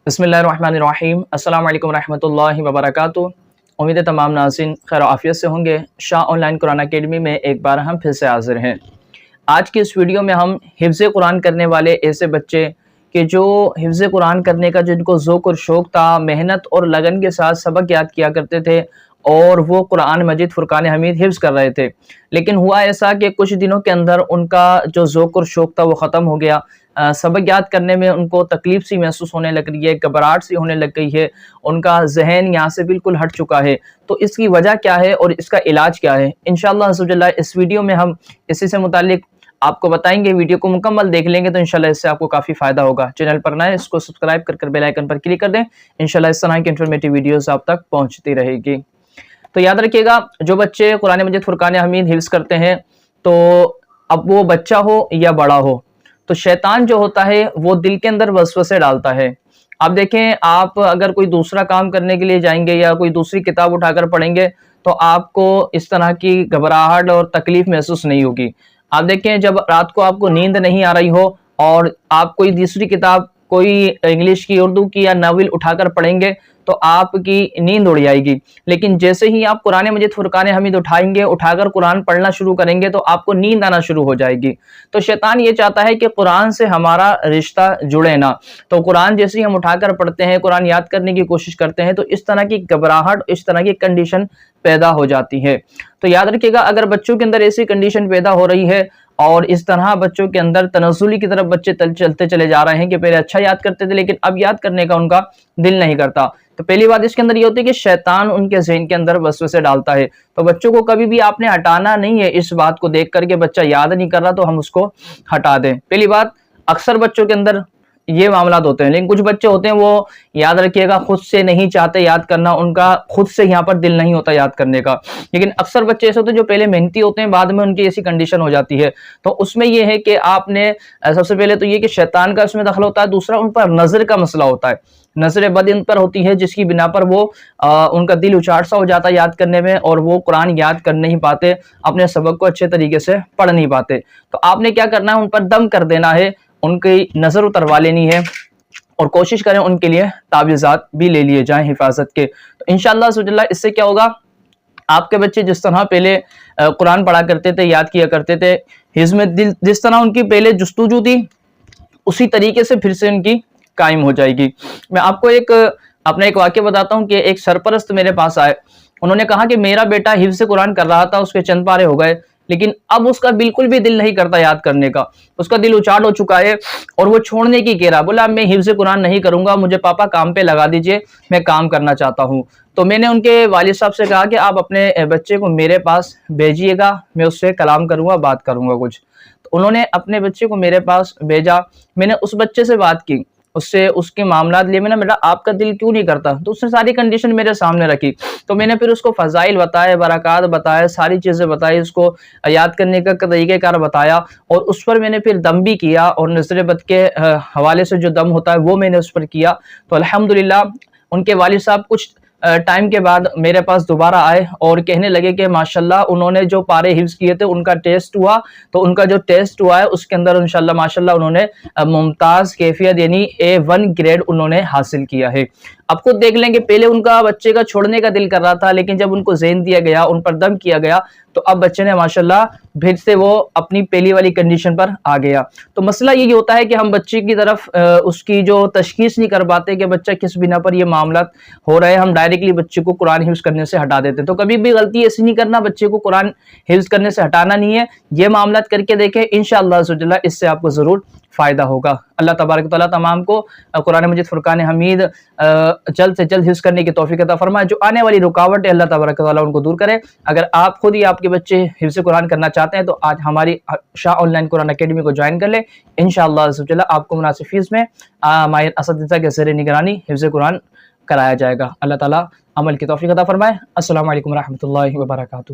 بسم اللہ الرحمن الرحیم۔ السلام علیکم ورحمۃ اللہ وبرکاتہ۔ امید ہے تمام ناظرین خیر و عافیت سے ہوں گے۔ شاہ آن لائن قرآن اکیڈمی میں ایک بار ہم پھر سے حاضر ہیں۔ آج کی اس ویڈیو میں ہم حفظ قرآن کرنے والے ایسے بچے کہ جو حفظ قرآن کرنے کا جن کو ذوق اور شوق تھا، محنت اور لگن کے ساتھ سبق یاد کیا کرتے تھے اور وہ قرآن مجید فرقان حمید حفظ کر رہے تھے، لیکن ہوا ایسا کہ کچھ دنوں کے اندر ان کا جو ذوق اور شوق تھا وہ ختم ہو گیا۔ سبق یاد کرنے میں ان کو تکلیف سی محسوس ہونے لگ رہی ہے، گھبراہٹ سی ہونے لگ گئی ہے، ان کا ذہن یہاں سے بالکل ہٹ چکا ہے۔ تو اس کی وجہ کیا ہے اور اس کا علاج کیا ہے، انشاءاللہ عز و جل اس ویڈیو میں ہم اسی سے متعلق آپ کو بتائیں گے۔ ویڈیو کو مکمل دیکھ لیں گے تو انشاءاللہ اس سے آپ کو کافی فائدہ ہوگا۔ چینل پر نئے اس کو سبسکرائب کر بیل آئیکن پر کلک کر دیں، انشاءاللہ اس طرح کی انفارمیٹیو ویڈیوز آپ تک پہنچتی رہے گی۔ تو یاد رکھیے گا، جو بچے قرآن مجید فرقان حمید حفظ کرتے ہیں، تو اب وہ بچہ ہو یا بڑا ہو، تو شیطان جو ہوتا ہے وہ دل کے اندر وسوسے ڈالتا ہے۔ آپ دیکھیں، آپ اگر کوئی دوسرا کام کرنے کے لیے جائیں گے یا کوئی دوسری کتاب اٹھا کر پڑھیں گے تو آپ کو اس طرح کی گھبراہٹ اور تکلیف محسوس نہیں ہوگی۔ آپ دیکھیں، جب رات کو آپ کو نیند نہیں آ رہی ہو اور آپ کوئی دوسری کتاب، کوئی انگلش کی، اردو کی یا ناول اٹھا کر پڑھیں گے تو آپ کی نیند اڑ جائے گی، لیکن جیسے ہی آپ قرآن مجید فرقان حمید اٹھائیں گے، اٹھا کر قرآن پڑھنا شروع کریں گے تو آپ کو نیند آنا شروع ہو جائے گی۔ تو شیطان یہ چاہتا ہے کہ قرآن سے ہمارا رشتہ جڑے نا، تو قرآن جیسے ہی ہم اٹھا کر پڑھتے ہیں، قرآن یاد کرنے کی کوشش کرتے ہیں تو اس طرح کی گھبراہٹ، اس طرح کی کنڈیشن پیدا ہو جاتی ہے۔ تو یاد رکھیے گا، اگر بچوں کے اندر ایسی کنڈیشن پیدا ہو رہی ہے اور اس طرح بچوں کے اندر تنزلی کی طرف بچے چلتے چلے جا رہے ہیں کہ پہلے اچھا یاد کرتے تھے لیکن اب یاد کرنے کا ان کا دل نہیں کرتا، تو پہلی بات اس کے اندر یہ ہوتی ہے کہ شیطان ان کے ذہن کے اندر وسوسے ڈالتا ہے۔ تو بچوں کو کبھی بھی آپ نے ہٹانا نہیں ہے، اس بات کو دیکھ کر کے بچہ یاد نہیں کر رہا تو ہم اس کو ہٹا دیں۔ پہلی بات، اکثر بچوں کے اندر یہ معاملات ہوتے ہیں، لیکن کچھ بچے ہوتے ہیں وہ یاد رکھیے گا خود سے نہیں چاہتے یاد کرنا، ان کا خود سے یہاں پر دل نہیں ہوتا یاد کرنے کا، لیکن اکثر بچے ایسے ہوتے ہیں جو پہلے محنتی ہوتے ہیں، بعد میں ان کی ایسی کنڈیشن ہو جاتی ہے۔ تو اس میں یہ ہے کہ آپ نے سب سے پہلے تو یہ کہ شیطان کا اس میں دخل ہوتا ہے، دوسرا ان پر نظر کا مسئلہ ہوتا ہے، نظر بد ان پر ہوتی ہے جس کی بنا پر وہ ان کا دل اچاٹ سا ہو جاتا ہے یاد کرنے میں اور وہ قرآن یاد کر نہیں پاتے، اپنے سبق کو اچھے طریقے سے پڑھ نہیں پاتے۔ تو آپ نے کیا کرنا ہے، ان پر دم کر دینا ہے، ان کی نظر اتروا لینی ہے اور کوشش کریں ان کے لیے تعویذات بھی لے لیے جائیں حفاظت کے۔ تو انشاءاللہ عز و جل اس سے کیا ہوگا، آپ کے بچے جس طرح پہلے قرآن پڑھا کرتے تھے، یاد کیا کرتے تھے، حفظ میں جس طرح ان کی پہلے جستجو تھی اسی طریقے سے پھر سے ان کی قائم ہو جائے گی۔ میں آپ کو اپنا ایک واقعہ بتاتا ہوں کہ ایک سرپرست میرے پاس آئے، انہوں نے کہا کہ میرا بیٹا حفظ قرآن کر رہا تھا، اس کے چند پارے ہو گئے لیکن اب اس کا بالکل بھی دل نہیں کرتا یاد کرنے کا، اس کا دل اچاٹ ہو چکا ہے اور وہ چھوڑنے کی کہہ رہا، بولا میں حفظ قرآن نہیں کروں گا، مجھے پاپا کام پہ لگا دیجئے، میں کام کرنا چاہتا ہوں۔ تو میں نے ان کے والد صاحب سے کہا کہ آپ اپنے بچے کو میرے پاس بھیجیے گا، میں اس سے کلام کروں گا، بات کروں گا کچھ۔ تو انہوں نے اپنے بچے کو میرے پاس بھیجا، میں نے اس بچے سے بات کی، اس سے اس کے معاملات لیے، میں نے بیٹا آپ کا دل کیوں نہیں کرتا، تو اس نے ساری کنڈیشن میرے سامنے رکھی، تو میں نے پھر اس کو فضائل بتائے، برکات بتائے، ساری چیزیں بتائی، اس کو یاد کرنے کا طریقہ کار بتایا اور اس پر میں نے پھر دم بھی کیا اور نظر بد کے حوالے سے جو دم ہوتا ہے وہ میں نے اس پر کیا۔ تو الحمدللہ ان کے والد صاحب کچھ ٹائم کے بعد میرے پاس دوبارہ آئے اور کہنے لگے کہ ماشاءاللہ انہوں نے جو پارے حفظ کیے تھے ان کا ٹیسٹ ہوا، تو ان کا جو ٹیسٹ ہوا ہے اس کے اندر انشاءاللہ ماشاءاللہ انہوں نے ممتاز کیفیت یعنی A1 گریڈ انہوں نے حاصل کیا ہے۔ اب خود دیکھ لیں کہ پہلے ان کا بچے کا چھوڑنے کا دل کر رہا تھا، لیکن جب ان کو ذہن دیا گیا، ان پر دم کیا گیا تو اب بچے نے ماشاءاللہ پھر سے وہ اپنی پہلی والی کنڈیشن پر آ گیا۔ تو مسئلہ یہی ہوتا ہے کہ ہم بچے کی طرف اس کی جو تشخیص نہیں کر پاتے کہ بچہ کس بنا پر یہ معاملات ہو رہے ہیں، ہم ڈائریکٹلی بچے کو قرآن حفظ کرنے سے ہٹا دیتے ہیں۔ تو کبھی بھی غلطی ایسی نہیں کرنا، بچے کو قرآن حفظ کرنے سے ہٹانا نہیں ہے، یہ معاملات کر کے دیکھیں، انشاءاللہ عز و جل اس سے آپ کو ضرور فائدہ ہوگا۔ اللہ تبارک و تعالیٰ تمام کو قرآن مجید فرقان حمید جلد سے جلد حفظ کرنے کی توفیق عطا فرمائے، جو آنے والی رکاوٹ ہے اللہ تبارک و تعالیٰ ان کو دور کرے۔ اگر آپ خود ہی آپ کے بچے حفظ قرآن کرنا چاہتے ہیں تو آج ہماری شاہ آن لائن قرآن اکیڈمی کو جوائن کر لیں، انشاءاللہ عز و جل آپ کو مناسب فیس میں ماہر اساتذہ کے زیر نگرانی حفظ قرآن کرایا جائے گا۔ اللہ تعالیٰ عمل کی توفیق عطا فرمائے۔ السلام علیکم ورحمۃ اللہ وبرکاتہ۔